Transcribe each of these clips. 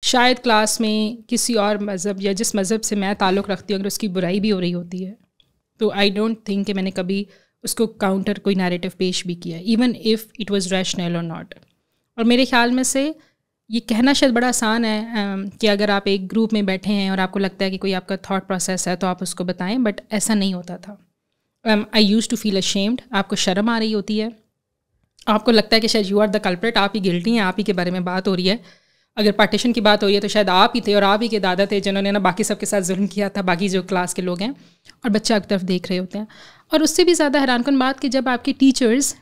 شاید کلاس میں کسی اور مذہب یا جس مذہب سے میں تعلق رکھتی ہوں اگر اس کی برائی بھی ہو رہی ہوتی ہے تو آئی ڈونٹ تھنک کہ میں نے کبھی اس کو کاؤنٹر کوئی نیریٹو پیش بھی کیا even if it was rational اور ناٹ. اور میرے خیال میں سے یہ کہنا شاید بڑا آسان ہے کہ اگر آپ ایک گروپ میں بیٹھے ہیں اور آپ کو لگتا ہے کہ کوئی آپ کا تھاٹ پروسیس ہے تو آپ اس کو بتائیں, بٹ ایسا نہیں ہوتا تھا. آئی یوز ٹو فیل اشیمڈ. آپ کو شرم آ رہی ہوتی ہے, آپ کو لگتا ہے کہ شاید یو آر دا کلپریٹ, آپ ہی گلٹی ہیں, آپ ہی کے بارے میں بات ہو رہی ہے. اگر پارٹیشن کی بات ہو رہی ہے تو شاید آپ ہی تھے اور آپ ہی کے دادا تھے جنہوں نے نا باقی سب کے ساتھ ظلم کیا تھا, باقی جو کلاس کے لوگ ہیں, اور بچہ آپ کی طرف دیکھ رہے ہوتے ہیں. اور اس سے بھی زیادہ حیران کن بات کہ جب آپ کے ٹیچرز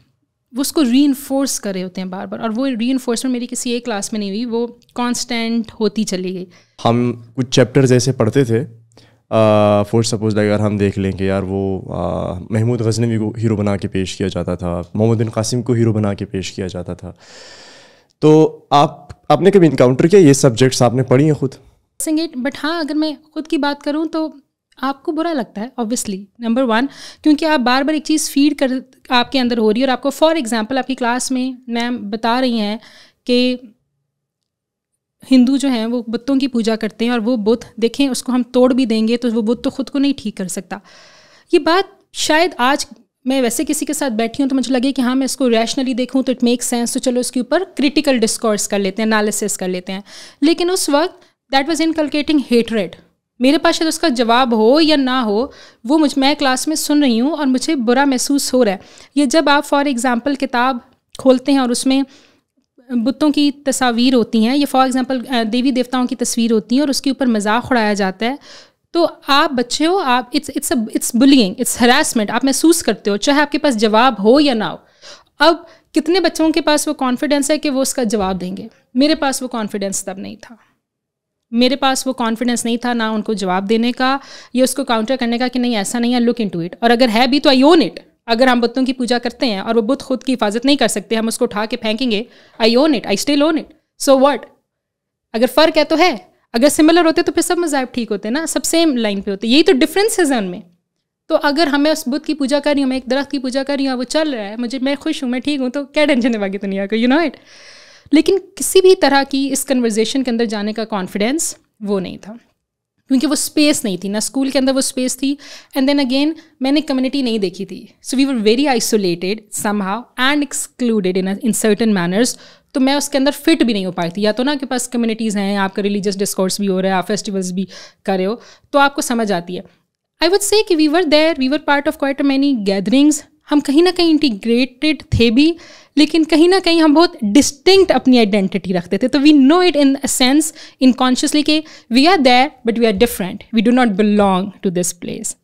وہ اس کو ری انفورس کر رہے ہوتے ہیں بار بار, اور وہ ری انفورسمنٹ میری کسی ایک کلاس میں نہیں ہوئی, وہ کانسٹینٹ ہوتی چلی گئی. ہم کچھ چیپٹرز ایسے پڑھتے تھے, فور سپوز اگر ہم دیکھ لیں کہ یار وہ محمود غزنوی کو ہیرو بنا کے پیش کیا جاتا تھا, محمد بن قاسم کو ہیرو بنا کے پیش کیا جاتا تھا, تو آپ نے کبھی انکاؤنٹر کیا یہ سبجیکٹس, آپ نے پڑھی ہیں خود؟ بٹ ہاں اگر میں خود کی بات کروں تو آپ کو برا لگتا ہے اوبویسلی, نمبر ون, کیونکہ آپ بار بار ایک چیز فیڈ کر آپ کے اندر ہو رہی ہے, اور آپ کو فار ایگزامپل آپ کی کلاس میں میم بتا رہی ہیں کہ ہندو جو ہیں وہ بتوں کی پوجا کرتے ہیں, اور وہ بت دیکھیں اس کو ہم توڑ بھی دیں گے تو وہ بت تو خود کو نہیں ٹھیک کر سکتا. یہ بات شاید آج میں ویسے کسی کے ساتھ بیٹھی ہوں تو مجھے لگے کہ ہاں میں اس کو ریشنلی دیکھوں تو اٹ میک سینس, تو چلو اس کے اوپر کریٹیکل ڈسکورس کر لیتے ہیں, انالیسس کر لیتے ہیں. لیکن اس وقت دیٹ واز انکلکیٹنگ ہیٹریڈ. میرے پاس شاید اس کا جواب ہو یا نہ ہو, وہ میں کلاس میں سن رہی ہوں اور مجھے برا محسوس ہو رہا ہے. یہ جب آپ فار ایگزامپل کتاب کھولتے ہیں اور اس میں بتوں کی تصاویر ہوتی ہیں, یہ فار ایگزامپل دیوی دیوتاؤں کی تصویر ہوتی ہیں اور اس کے اوپر مذاق اڑایا جاتا ہے, تو آپ بچے ہو, آپ اٹس بلینگ, اٹس ہراسمنٹ, آپ محسوس کرتے ہو چاہے آپ کے پاس جواب ہو یا نہ ہو. اب کتنے بچوں کے پاس وہ کانفیڈینس ہے کہ وہ اس کا جواب دیں گے؟ میرے پاس وہ کانفیڈینس تب نہیں تھا. میرے پاس وہ کانفیڈینس نہیں تھا, نہ ان کو جواب دینے کا یا اس کو کاؤنٹر کرنے کا کہ نہیں ایسا نہیں ہے, لک انٹو اٹ. اور اگر ہے بھی تو آئی اون اٹ. اگر ہم بتوں کی پوجا کرتے ہیں اور وہ بت خود کی حفاظت نہیں کر سکتے, ہم اس کو اٹھا کے پھینکیں گے, I won it, I still won it. So what? اگر فرق ہے تو ہے, اگر سملر ہوتے تو پھر سب مذاہب ٹھیک ہوتے نا, سب سیم لائن پہ ہوتے. یہی تو ڈفرینس ہے ان میں. تو اگر ہمیں اس بت کی پوجا کر رہی ہوں, میں ایک درخت کی پوجا کر رہی ہوں, وہ چل رہا ہے, میں خوش ہوں, میں ٹھیک ہوں, تو کیا ٹینشن ہے باقی دنیا کو, یو نو اٹ. لیکن کسی بھی طرح کی اس کنورزیشن کے اندر جانے کا کانفیڈینس وہ نہیں تھا, کیونکہ وہ اسپیس نہیں تھی, نہ اسکول کے اندر وہ اسپیس تھی. اینڈ دین اگین میں نے کمیونٹی نہیں دیکھی تھی, so we were very isolated somehow and excluded in certain manners. تو میں اس کے اندر فٹ بھی نہیں ہو پائی تھی. یا تو نا کہ پاس کمیونٹیز ہیں, آپ کا ریلیجیس ڈسکورس بھی ہو رہا ہے, آپ فیسٹیولس بھی کر رہے ہو, تو آپ کو سمجھ آتی ہے. آئی وڈ سے کہ we were there, we were part of quite many gatherings. ہم کہیں نہ کہیں انٹیگریٹڈ تھے بھی, لیکن کہیں نہ کہیں ہم بہت ڈسٹنکٹ اپنی آئیڈینٹی رکھتے تھے. تو we know it in a sense unconsciously کہ we are there but we are different, we do not belong to this place.